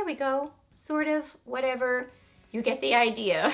we go. Sort of, whatever. You get the idea.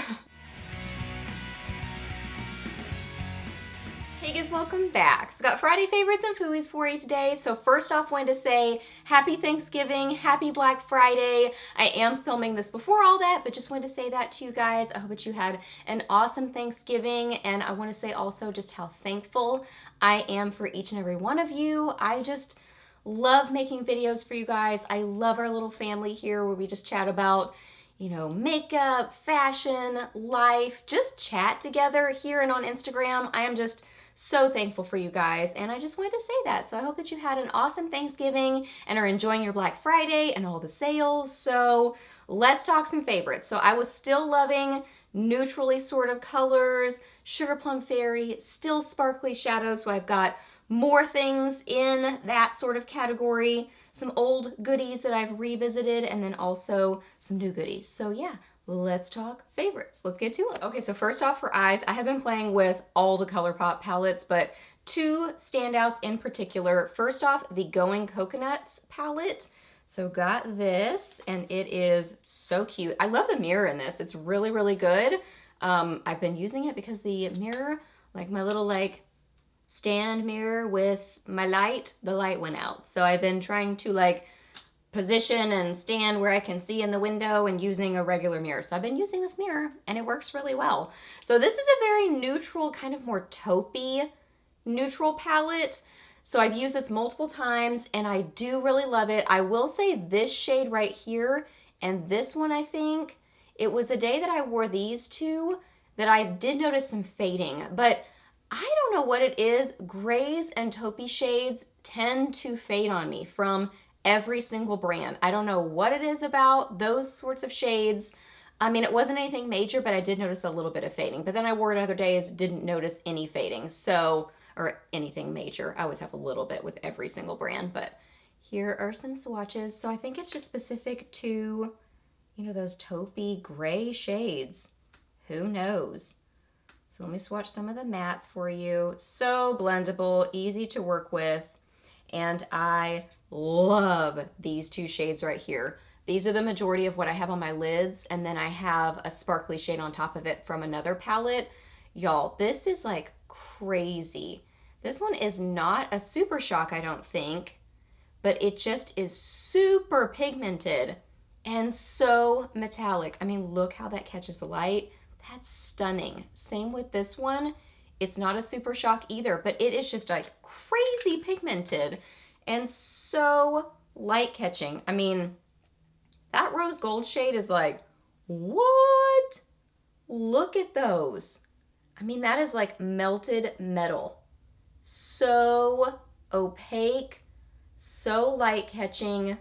Hey guys, welcome back. So got Friday favorites and Fooeys for you today. So first off, wanted to say happy Thanksgiving, happy Black Friday. I am filming this before all that, but just wanted to say that to you guys. I hope that you had an awesome Thanksgiving, and I want to say also just how thankful I am for each and every one of you. I just love making videos for you guys. I love our little family here where we just chat about, you know, makeup, fashion, life, just chat together here and on Instagram. I am just so thankful for you guys, and I just wanted to say that. So I hope that you had an awesome Thanksgiving and are enjoying your Black Friday and all the sales. So let's talk some favorites. So I was still loving neutrally sort of colors, Sugar Plum Fairy, still sparkly shadows. So I've got more things in that sort of category, some old goodies that I've revisited, and then also some new goodies. So yeah, let's talk favorites. Let's get to it. Okay, so first off for eyes, I have been playing with all the Colourpop palettes, but two standouts in particular. First off, the Going Coconuts palette. So got this, and it is so cute. I love the mirror in this. It's really, really good. I've been using it because the mirror, like my little stand mirror with my light, the light went out. So I've been trying to position and stand where I can see in the window and using a regular mirror. So I've been using this mirror and it works really well. So this is a very neutral, kind of more taupey neutral palette. So I've used this multiple times and I do really love it. I will say this shade right here and this one, I think, it was a day that I wore these two that I did notice some fading, but I don't know what it is. Grays and taupey shades tend to fade on me from every single brand. I don't know what it is about those sorts of shades. I mean, it wasn't anything major, but I did notice a little bit of fading. But then I wore it other days, didn't notice any fading. So, or anything major. I always have a little bit with every single brand, but here are some swatches. So I think it's just specific to, you know, those taupey gray shades. Who knows? So let me swatch some of the mattes for you. So blendable, easy to work with. And I love these two shades right here. These are the majority of what I have on my lids, and then I have a sparkly shade on top of it from another palette. Y'all, this is like crazy. This one is not a super shock, I don't think, but it just is super pigmented and so metallic. I mean, look how that catches the light. That's stunning. Same with this one. It's not a super shock either, but it is just like crazy pigmented and so light catching. I mean, that rose gold shade is like, what? Look at those. I mean, that is like melted metal. So opaque, so light catching.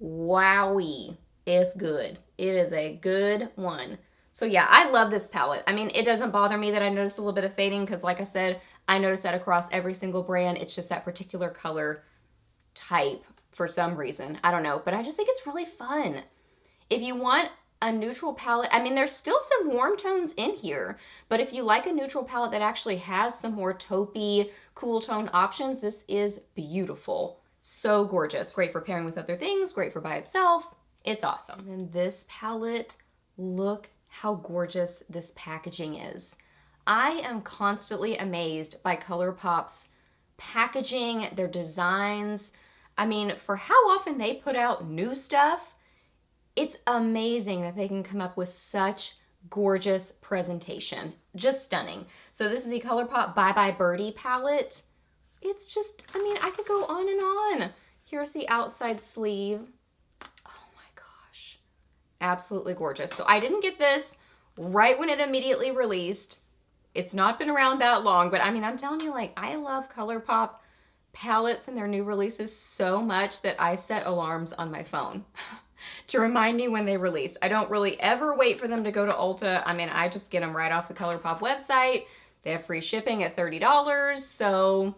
Wowie. It's good. It is a good one. So yeah, I love this palette. I mean, it doesn't bother me that I noticed a little bit of fading because like I said, I noticed that across every single brand. It's just that particular color type for some reason. I don't know, but I just think it's really fun. If you want a neutral palette, I mean, there's still some warm tones in here, but if you like a neutral palette that actually has some more taupey, cool tone options, this is beautiful. So gorgeous. Great for pairing with other things, great for by itself. It's awesome. And then this palette, look how gorgeous this packaging is. I am constantly amazed by Colourpop's packaging, their designs. I mean, for how often they put out new stuff, it's amazing that they can come up with such gorgeous presentation. Just stunning. So this is the Colourpop Bye Bye Birdie palette. It's just, I mean, I could go on and on. Here's the outside sleeve. Absolutely gorgeous. So I didn't get this right when it immediately released. It's not been around that long, but I mean, I'm telling you, I love Colourpop palettes and their new releases so much that I set alarms on my phone to remind me when they release. I don't really ever wait for them to go to Ulta. I mean, I just get them right off the Colourpop website. They have free shipping at $30, so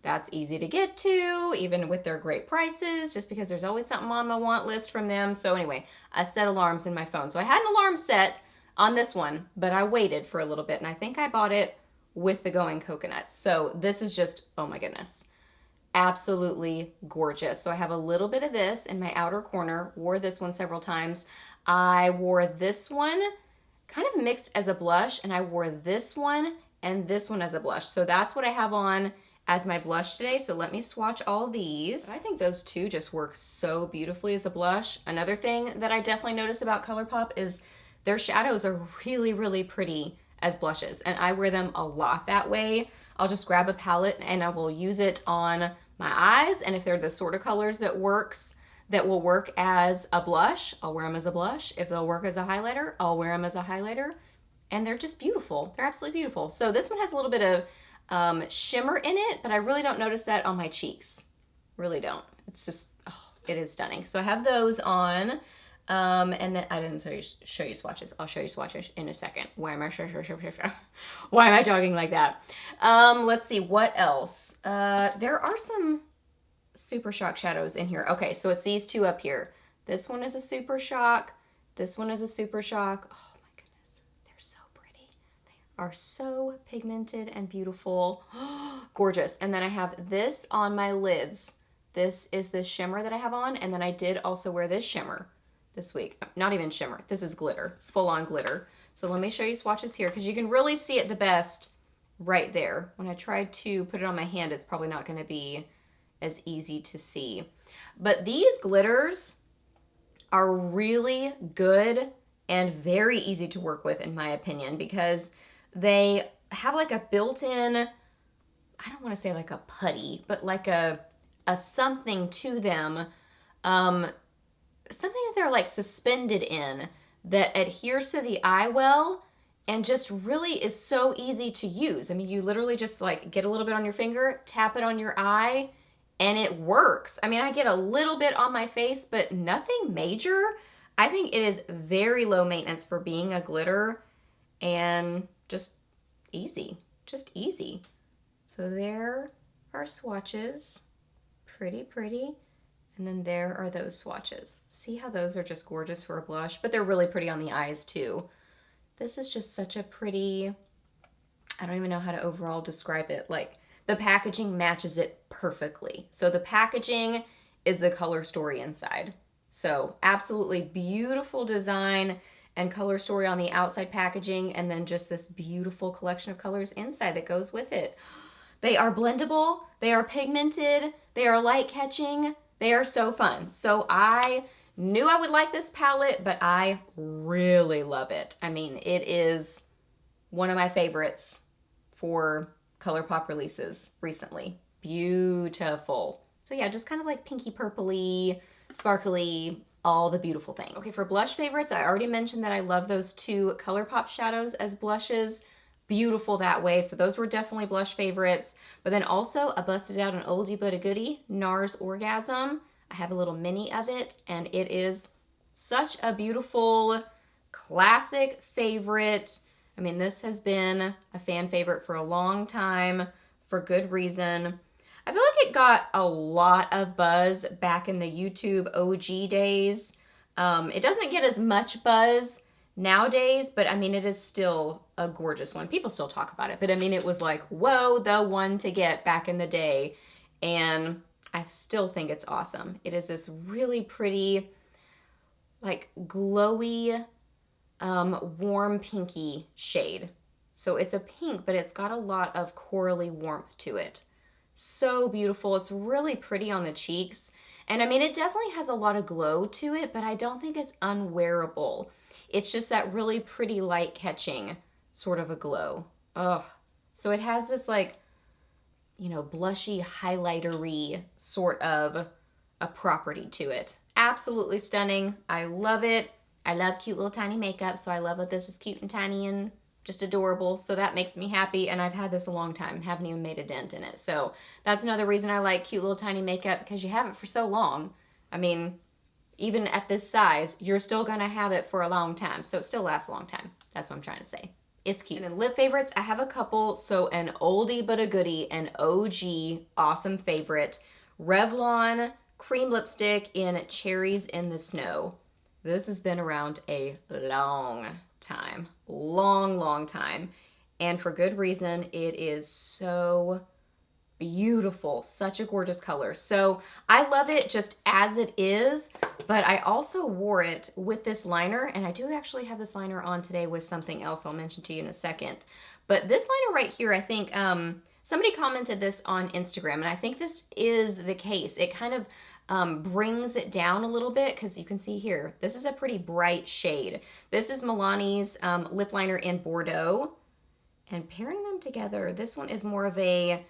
that's easy to get to, even with their great prices, just because there's always something on my want list from them. So anyway, I set alarms in my phone. So I had an alarm set on this one, but I waited for a little bit, and I think I bought it with the Going Coconuts. So this is just, oh my goodness. absolutely gorgeous. So I have a little bit of this in my outer corner, wore this one several times. I wore this one kind of mixed as a blush, and I wore this one and this one as a blush. So that's what I have on as my blush today. So let me swatch all these. I think those two just work so beautifully as a blush. Another thing that I definitely notice about Colourpop is their shadows are really, really pretty as blushes, and I wear them a lot that way. I'll just grab a palette and I will use it on my eyes, and if they're the sort of colors that will work as a blush, I'll wear them as a blush. If they'll work as a highlighter, I'll wear them as a highlighter, and they're just beautiful. They're absolutely beautiful. So this one has a little bit of shimmer in it, but I really don't notice that on my cheeks. Really don't. It's just, oh, it is stunning. So I have those on. And then I didn't show you swatches. I'll show you swatches in a second. Why am I talking like that? Let's see, what else? There are some Super Shock shadows in here. Okay, so it's these two up here. This one is a Super Shock. This one is a Super Shock. Oh my goodness, they're so pretty. They are so pigmented and beautiful. Gorgeous. And then I have this on my lids. This is the shimmer that I have on, and then I did also wear this shimmer this week. Not even shimmer. This is glitter, full on glitter. So let me show you swatches here because you can really see it the best right there. When I tried to put it on my hand, it's probably not going to be as easy to see. But these glitters are really good and very easy to work with in my opinion because they have like a built-in, I don't want to say like a putty, but like a something to them. Something that they're like suspended in that adheres to the eye well and just really is so easy to use. I mean, you literally just like get a little bit on your finger, tap it on your eye, and it works. I mean, I get a little bit on my face, but nothing major. I think it is very low maintenance for being a glitter and just easy, just easy. So there are swatches, pretty, pretty. And then there are those swatches. See how those are just gorgeous for a blush, but they're really pretty on the eyes too. This is just such a pretty, I don't even know how to overall describe it. Like the packaging matches it perfectly. So the packaging is the color story inside. So absolutely beautiful design and color story on the outside packaging, and then just this beautiful collection of colors inside that goes with it. They are blendable, they are pigmented, they are light catching. They are so fun. So I knew I would like this palette, but I really love it. I mean, it is one of my favorites for Colourpop releases recently. Beautiful. So yeah, just kind of like pinky purpley, sparkly, all the beautiful things. Okay, for blush favorites, I already mentioned that I love those two Colourpop shadows as blushes. Beautiful that way. So those were definitely blush favorites. But then also I busted out an oldie but a goodie, NARS Orgasm. I have a little mini of it, and it is such a beautiful classic favorite. I mean, this has been a fan favorite for a long time for good reason. I feel like it got a lot of buzz back in the YouTube OG days. It doesn't get as much buzz nowadays, but I mean, it is still a gorgeous one. People still talk about it, but I mean, it was like, whoa, the one to get back in the day. And I still think it's awesome. It is this really pretty, like glowy, warm pinky shade. So it's a pink, but it's got a lot of corally warmth to it. So beautiful. It's really pretty on the cheeks. And I mean, it definitely has a lot of glow to it, but I don't think it's unwearable. It's just that really pretty light catching sort of a glow. Ugh. So it has this like, you know, blushy, highlightery sort of a property to it. Absolutely stunning. I love it. I love cute little tiny makeup, so I love that this is cute and tiny and just adorable. So that makes me happy, and I've had this a long time. Haven't even made a dent in it. So that's another reason I like cute little tiny makeup, because you have it for so long. I mean, even at this size, you're still gonna have it for a long time. So it still lasts a long time. That's what I'm trying to say. It's cute. And then lip favorites, I have a couple. So an oldie but a goodie, an OG awesome favorite, Revlon cream lipstick in Cherries in the Snow. This has been around a long time. Long, long time. And for good reason. It is so beautiful. Such a gorgeous color. So I love it just as it is, but I also wore it with this liner, and I do actually have this liner on today with something else I'll mention to you in a second. But this liner right here, I think somebody commented this on Instagram, and I think this is the case. It kind of brings it down a little bit, because you can see here, this is a pretty bright shade. This is Milani's lip liner in Bordeaux, and pairing them together, this one is more of a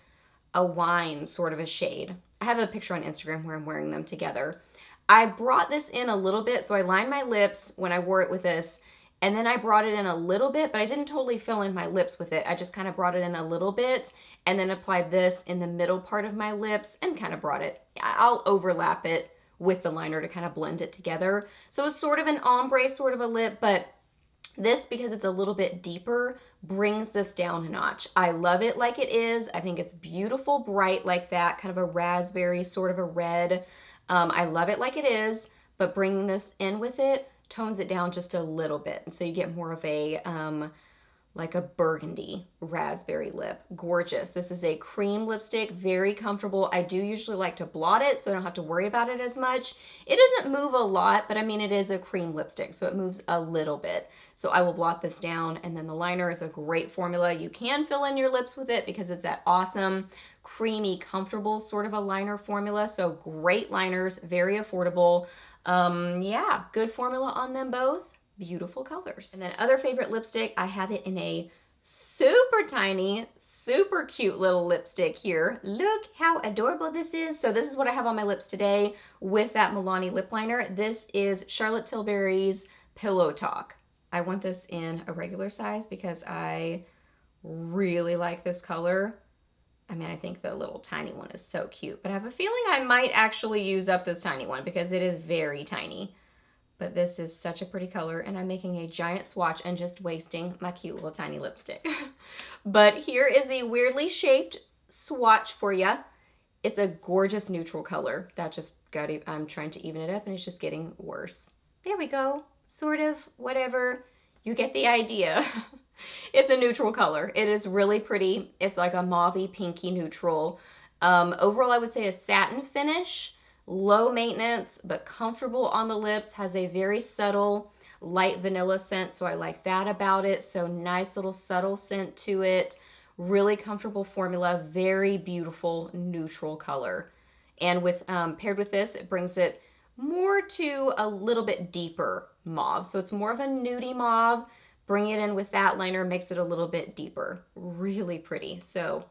wine sort of a shade. I have a picture on Instagram where I'm wearing them together. I brought this in a little bit, so I lined my lips when I wore it with this, and then I brought it in a little bit, but I didn't totally fill in my lips with it. I just kind of brought it in a little bit, and then applied this in the middle part of my lips, and kind of brought it. I'll overlap it with the liner to kind of blend it together. So it's sort of an ombre sort of a lip, but this, because it's a little bit deeper, brings this down a notch. I love it like it is. I think it's beautiful, bright like that, kind of a raspberry, sort of a red. I love it like it is, but bringing this in with it tones it down just a little bit. And so you get more of a, like a burgundy raspberry lip. Gorgeous. This is a cream lipstick, very comfortable. I do usually like to blot it so I don't have to worry about it as much. It doesn't move a lot, but I mean, it is a cream lipstick, so it moves a little bit. So I will blot this down, and then the liner is a great formula. You can fill in your lips with it because it's that awesome, creamy, comfortable sort of a liner formula. So great liners, very affordable. Yeah, good formula on them both. Beautiful colors. And then other favorite lipstick, I have it in a super tiny, super cute little lipstick here. Look how adorable this is. So this is what I have on my lips today with that Milani lip liner. This is Charlotte Tilbury's Pillow Talk. I want this in a regular size because I really like this color. I mean, I think the little tiny one is so cute, but I have a feeling I might actually use up this tiny one because it is very tiny. But this is such a pretty color, and I'm making a giant swatch and just wasting my cute little tiny lipstick. But here is the weirdly shaped swatch for you. It's a gorgeous neutral color. That just got it. I'm trying to even it up, and it's just getting worse. There we go. Sort of, whatever. You get the idea. It's a neutral color. It is really pretty. It's like a mauvey pinky neutral. Overall, I would say a satin finish. Low maintenance, but comfortable on the lips. Has a very subtle, light vanilla scent, so I like that about it. So nice little subtle scent to it. Really comfortable formula. Very beautiful neutral color. And with paired with this, it brings it more to a little bit deeper mauve. So it's more of a nudie mauve. Bring it in with that liner, makes it a little bit deeper. Really pretty. So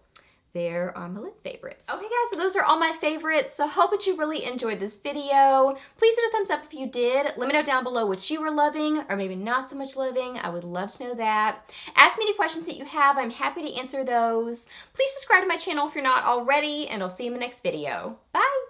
there are my lip favorites. Okay guys, so those are all my favorites. So hope that you really enjoyed this video. Please hit a thumbs up if you did. Let me know down below what you were loving or maybe not so much loving. I would love to know that. Ask me any questions that you have. I'm happy to answer those. Please subscribe to my channel if you're not already, and I'll see you in the next video. Bye!